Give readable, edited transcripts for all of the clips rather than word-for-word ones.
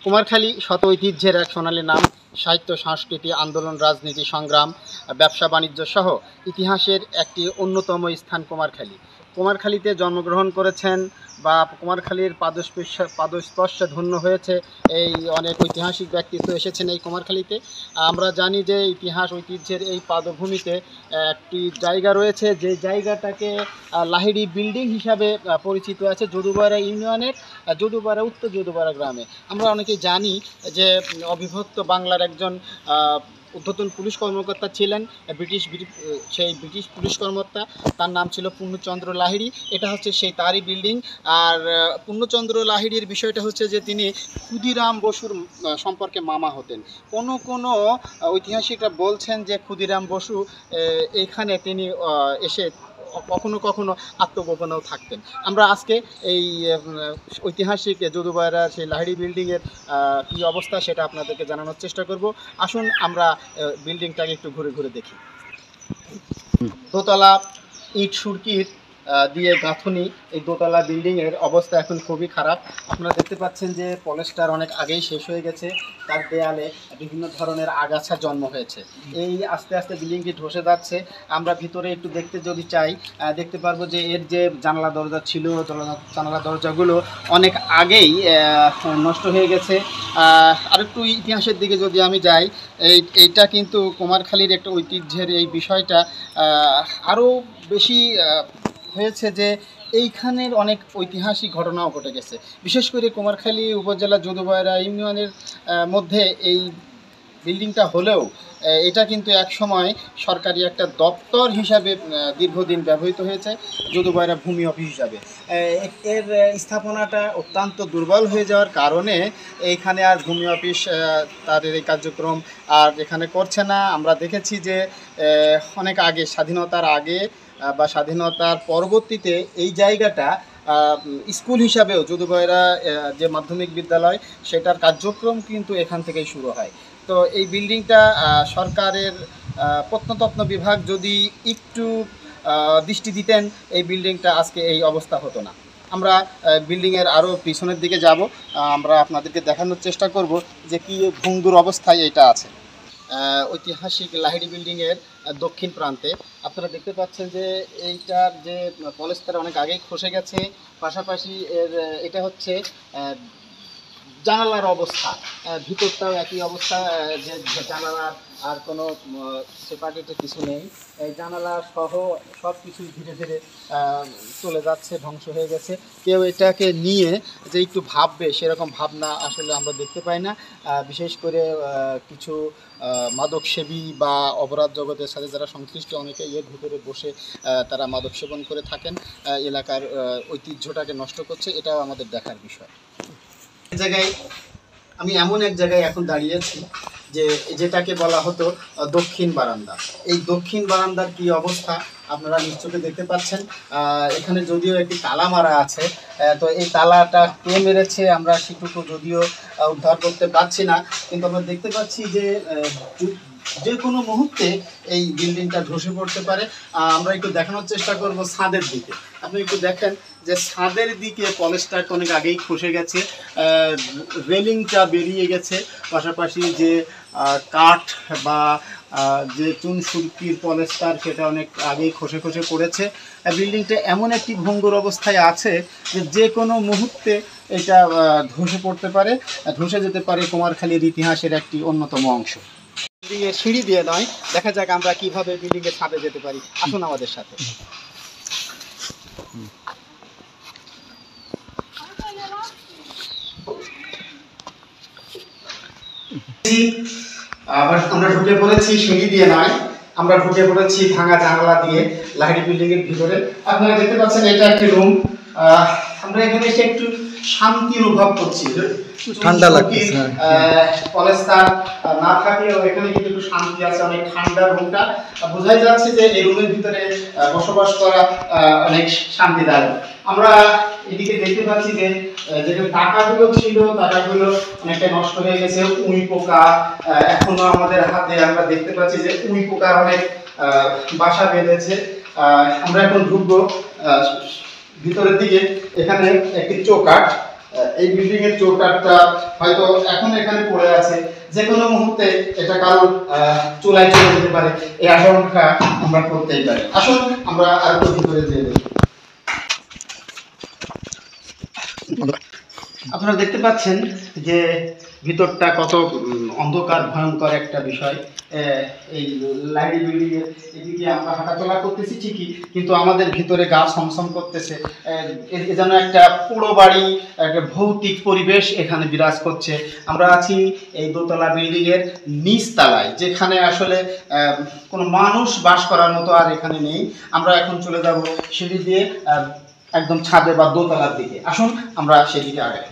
কুমারখালী শত ঐতিহ্যের এক সোনালী নাম। সাহিত্য, সংস্কৃতি, আন্দোলন, রাজনীতি, সংগ্রাম, ব্যবসা বাণিজ্য সহ ইতিহাসের একটি অন্যতম স্থান কুমারখালী। কুমারখালীতে জন্মগ্রহণ করেছেন বা কুমারখালীর পাদস্পর্শে ধন্য হয়েছে এই অনেক ঐতিহাসিক ব্যক্তিত্ব এসেছেন এই কুমারখালীতে। আমরা জানি যে ইতিহাস ঐতিহ্যের এই পাদভূমিতে একটি জায়গা রয়েছে, যে জায়গাটাকে লাহিড়ী বিল্ডিং হিসাবে পরিচিত আছে যদুপাড়া ইউনিয়নের যদুপাড়া উত্তর যদুপাড়া গ্রামে। আমরা অনেকেই জানি যে অবিভক্ত বাংলার একজন ঊর্ধ্বতন পুলিশ কর্মকর্তা ছিলেন সেই ব্রিটিশ পুলিশ কর্মকর্তা, তার নাম ছিল পূর্ণচন্দ্র লাহিড়ী। এটা হচ্ছে সেই তারই বিল্ডিং। আর পূর্ণচন্দ্র লাহিড়ীর বিষয়টা হচ্ছে যে তিনি ক্ষুদিরাম বসুর সম্পর্কে মামা হতেন। কোনো ঐতিহাসিকরা বলছেন যে ক্ষুদিরাম বসু এইখানে তিনি এসে কখনো কখনো আত্মগোপনেও থাকতেন। আমরা আজকে এই ঐতিহাসিক যদুপাড়া সেই লাহিড়ী বিল্ডিংয়ের কী অবস্থা সেটা আপনাদেরকে জানানোর চেষ্টা করব। আসুন আমরা বিল্ডিংটাকে একটু ঘুরে ঘুরে দেখি। দোতলা ইট সুরকির দিয়ে গাঁথনি এই দোতলা বিল্ডিংয়ের অবস্থা এখন খুবই খারাপ। আপনারা দেখতে পাচ্ছেন যে পলেস্টার অনেক আগেই শেষ হয়ে গেছে, তার দেয়ালে বিভিন্ন ধরনের আগাছা জন্ম হয়েছে। এই আস্তে আস্তে বিল্ডিংটি ধসে যাচ্ছে। আমরা ভিতরে একটু দেখতে যদি চাই দেখতে পারবো যে এর যে জানালা দরজা ছিল, জানালা দরজাগুলো অনেক আগেই নষ্ট হয়ে গেছে। আর একটু ইতিহাসের দিকে যদি আমি যাই, এইটা কিন্তু কুমারখালীর একটা ঐতিহ্যের এই বিষয়টা আরও বেশি হয়েছে যে এইখানের অনেক ঐতিহাসিক ঘটনাও ঘটে গেছে। বিশেষ করে কুমারখালী উপজেলা যদুপাড়া ইউনিয়নের মধ্যে এই বিল্ডিংটা হলেও এটা কিন্তু এক সময় সরকারি একটা দপ্তর হিসাবে দীর্ঘদিন ব্যবহৃত হয়েছে, যদুপাড়া ভূমি অফিস হিসাবে। এর স্থাপনাটা অত্যন্ত দুর্বল হয়ে যাওয়ার কারণে এইখানে আর ভূমি অফিস তাদের এই কার্যক্রম আর এখানে করছে না। আমরা দেখেছি যে অনেক আগে, স্বাধীনতার আগে বা স্বাধীনতার পরবর্তীতে এই জায়গাটা স্কুল হিসাবেও যদুপাড়া যে মাধ্যমিক বিদ্যালয় সেটার কার্যক্রম কিন্তু এখান থেকেই শুরু হয়। তো এই বিল্ডিংটা সরকারের প্রত্নতত্ত্ব বিভাগ যদি একটু দৃষ্টি দিতেন, এই বিল্ডিংটা আজকে এই অবস্থা হতো না। আমরা বিল্ডিংয়ের আরও পিছনের দিকে যাব, আমরা আপনাদেরকে দেখানোর চেষ্টা করব যে কী ভঙ্গুর অবস্থায় এটা আছে। ঐতিহাসিক লাহিড়ী বিল্ডিংয়ের দক্ষিণ প্রান্তে আপনারা দেখতে পাচ্ছেন যে এইটার যে পলেস্টার অনেক আগেই খসে গেছে। পাশাপাশি এটা হচ্ছে জানালার অবস্থা, ভিতরটাও একই অবস্থা, যে জানালার আর কোনো সেপারেটের কিছু নেই। এই জানালা সহ সব কিছুই ধীরে ধীরে চলে যাচ্ছে, ধ্বংস হয়ে গেছে। কেউ এটাকে নিয়ে যে একটু ভাববে সেরকম ভাবনা আসলে আমরা দেখতে পাই না। বিশেষ করে কিছু মাদকসেবী বা অপরাধ জগতের সাথে যারা সংশ্লিষ্ট অনেকে এর ভিতরে বসে তারা মাদক সেবন করে থাকেন, এলাকার ঐতিহ্যটাকে নষ্ট করছে। এটাও আমাদের দেখার বিষয়। জায়গায় আমি এমন এক জায়গায় এখন দাঁড়িয়েছি যে যেটাকে বলা হতো দক্ষিণ বারান্দা। এই দক্ষিণ বারান্দার কি অবস্থা আপনারা নিশ্চয়ই দেখতে পাচ্ছেন। এখানে যদিও একটি তালা মারা আছে, তো এই তালাটা কে মেরেছে আমরা সেটুকু যদিও উদ্ধার করতে পারছি না, কিন্তু আমরা দেখতে পাচ্ছি যে যে কোনো মুহূর্তে এই বিল্ডিংটা ধসে পড়তে পারে। আমরা একটু দেখানোর চেষ্টা করব ছাদের দিকে। আপনি একটু দেখেন যে ছাদের দিকে পলেস্টারটা অনেক আগেই খসে গেছে, রেলিংটা বেরিয়ে গেছে, পাশাপাশি যে কাঠ বা যে চুন সুরকির পলেস্টার সেটা অনেক আগেই খসে খসে পড়েছে। বিল্ডিংটা এমন একটি ভঙ্গুর অবস্থায় আছে যে যে কোনো মুহূর্তে এটা ধসে পড়তে পারে, ধসে যেতে পারে কুমারখালীর ইতিহাসের একটি অন্যতম অংশ। বিল্ডিংয়ের সিঁড়ি দিয়ে নয়, দেখা যাক আমরা কিভাবে বিল্ডিংয়ের ছাদে যেতে পারি। আসুন আমাদের সাথে। আমরা ঢুকে পড়েছি সিঁড়ি দিয়ে নয়, আমরা ঢুকে পড়েছি ভাঙা জানালা দিয়ে লাহিড়ী বিল্ডিং এর ভিতরে। আপনারা দেখতে পাচ্ছেন এটা একটি রুম। আমরা এখানে এসে একটু শান্তি অনুভব করছি, ঠান্ডা লাগছে। পলেস্টার না থাকলেও এখানে কিন্তু একটু শান্তি আছে, অনেক ঠান্ডা রুমটা। বোঝাই যাচ্ছে যে এই রুমের ভিতরে বসবাস করা অনেক শান্তিদায়ক। আমরা এদিকে দেখতে পাচ্ছি যে যেখানে টাকাগুলো ছিল টাকাগুলো অনেকটা নষ্ট হয়ে গেছে। উই পোকা এখনো আমাদের হাতে, আমরা দেখতে পাচ্ছি যে উই পোকার অনেক বাসা বেঁধেছে। আমরা এখন ঢুকবো ভিতরের দিকে। এখানে একটি চৌকাঠ, এই বিল্ডিং এর চৌকাঠটা হয়তো এখন এখানে পড়ে আছে, যে কোনো মুহূর্তে এটা কারোর চুলায় চলে যেতে পারে, এই আশঙ্কা আমরা করতেই পারি। আসুন আমরা আর একটু ভিতরে যেয়ে দেখি। আপনারা দেখতে পাচ্ছেন যে ভিতরটা কত অন্ধকার ভয়ঙ্কর একটা বিষয়। এই লাইব্রেরি বিল্ডিং এর এদিকে আমরা হাঁটাচলা করতেছি ঠিকই, কিন্তু আমাদের ভিতরে গা ছমছম করতেছে। যেন একটা পুরো বাড়ি, একটা ভৌতিক পরিবেশ এখানে বিরাজ করছে। আমরা আছি এই দোতলা বিল্ডিং এর নিচ তলায়, যেখানে আসলে কোনো মানুষ বাস করার মতো আর এখানে নেই। আমরা এখন চলে যাব সিঁড়ি দিয়ে একদম ছাদে বা দোতলার দিকে। আসুন আমরা সেদিকে আগাই।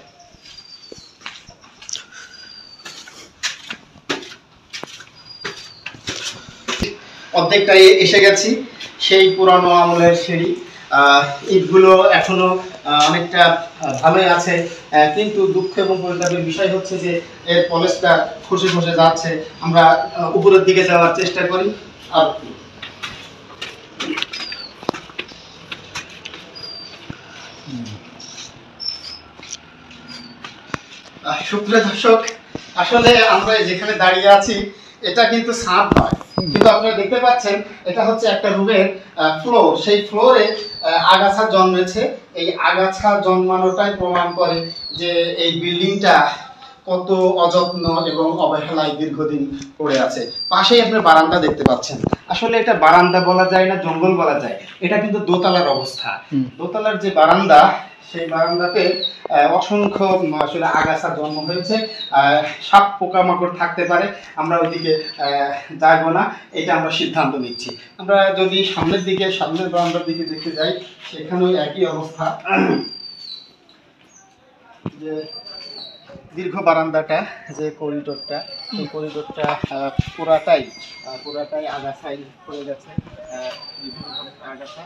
অর্ধেকটাই এসে গেছি, সেই পুরানো আমলের সিঁড়ি। ইটগুলো এখনো অনেকটা ভালোই আছে, কিন্তু দুঃখ এবং পরিতাপের বিষয় হচ্ছে যে এর পলিশটা খসে খসে যাচ্ছে। আমরা উপরের দিকে যাওয়ার চেষ্টা করি। আর সুপ্রিয় দর্শক, আসলে আমরা যেখানে দাঁড়িয়ে আছি এটা কিন্তু ছাদ নয়, কিন্তু আপনারা দেখতে পাচ্ছেন এটা হচ্ছে একটা রুমের ফ্লোর। সেই ফ্লোরে আগাছা জন্মেছে। এই আগাছা জন্মানোটাই প্রমাণ করে যে এই বিল্ডিংটা কত অযত্ন এবং অবহেলায় দীর্ঘদিন পড়ে আছে। পাশেই আপনার বারান্দা দেখতে পাচ্ছেন। আসলে এটা বারান্দা বলা যায় না, জঙ্গল বলা যায়। এটা কিন্তু দোতলার অবস্থা। দোতলার যে বারান্দা, সেই বারান্দাতে অসংখ্য আসলে আগাছা জন্ম হয়েছে। সাপ পোকামাকড় থাকতে পারে, আমরা ওইদিকে যাইব না, এটা আমরা সিদ্ধান্ত নিচ্ছি। আমরা যদি সামনের বারান্দার দিকে দেখতে যাই, সেখানেও একই অবস্থা। যে দীর্ঘ বারান্দাটা, যে করিডোরটা, সেই করিডোরটা পুরাটাই আগাছায় পড়ে গেছে, বিভিন্ন ধরনের আগাছা।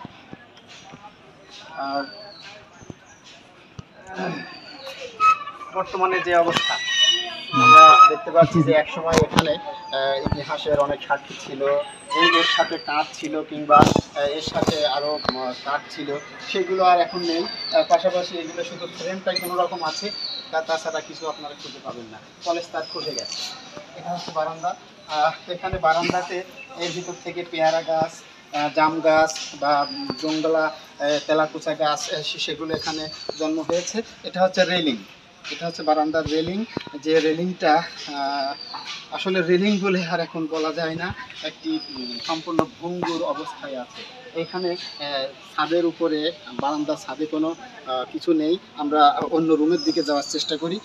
আর বর্তমানে যে অবস্থা আমরা দেখতে পাচ্ছি যে একসময় এখানে ইতিহাসের অনেক সাক্ষী ছিল। এর সাথে কাঠ ছিল, কিংবা এর সাথে আরো কাঠ ছিল, সেগুলো আর এখন নেই। পাশাপাশি এগুলো শুধু ফ্রেমটাই কোনো রকম আছে, তাছাড়া কিছু আপনারা খুঁজে পাবেন না। কলেজ তার খুঁজে গেছে। এখানে হচ্ছে বারান্দা। এখানে বারান্দাতে এর ভিতর থেকে পেয়ারা গাছ, জাম গাছ বা জঙ্গলা তেলাকুচা গাছ, সেগুলো এখানে জন্ম হয়েছে। এটা হচ্ছে রেলিং, এটা হচ্ছে বারান্দার রেলিং। যে রেলিংটা আসলে রেলিং বলে আর এখন বলা যায় না, একটি সম্পূর্ণ ভঙ্গুর অবস্থায় আছে। এখানে ছাদের উপরে, বারান্দার ছাদে কোনো কিছু নেই। আমরা অন্য রুমের দিকে যাওয়ার চেষ্টা করি।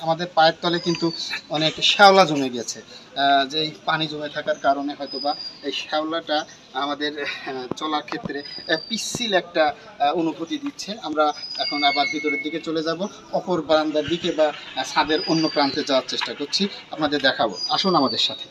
আমাদের পায়ের তলে কিন্তু অনেক শ্যাওলা জমে গেছে, যে পানি জমে থাকার কারণে হয়তোবা এই শ্যাওলাটা আমাদের চলার ক্ষেত্রে পিচ্ছিল একটা অনুভূতি দিচ্ছে। আমরা এখন আবার ভিতরের দিকে চলে যাব, অপর বারান্দার দিকে বা ছাদের অন্য প্রান্তে যাওয়ার চেষ্টা করছি, আপনাদের দেখাবো। আসুন আমাদের সাথে।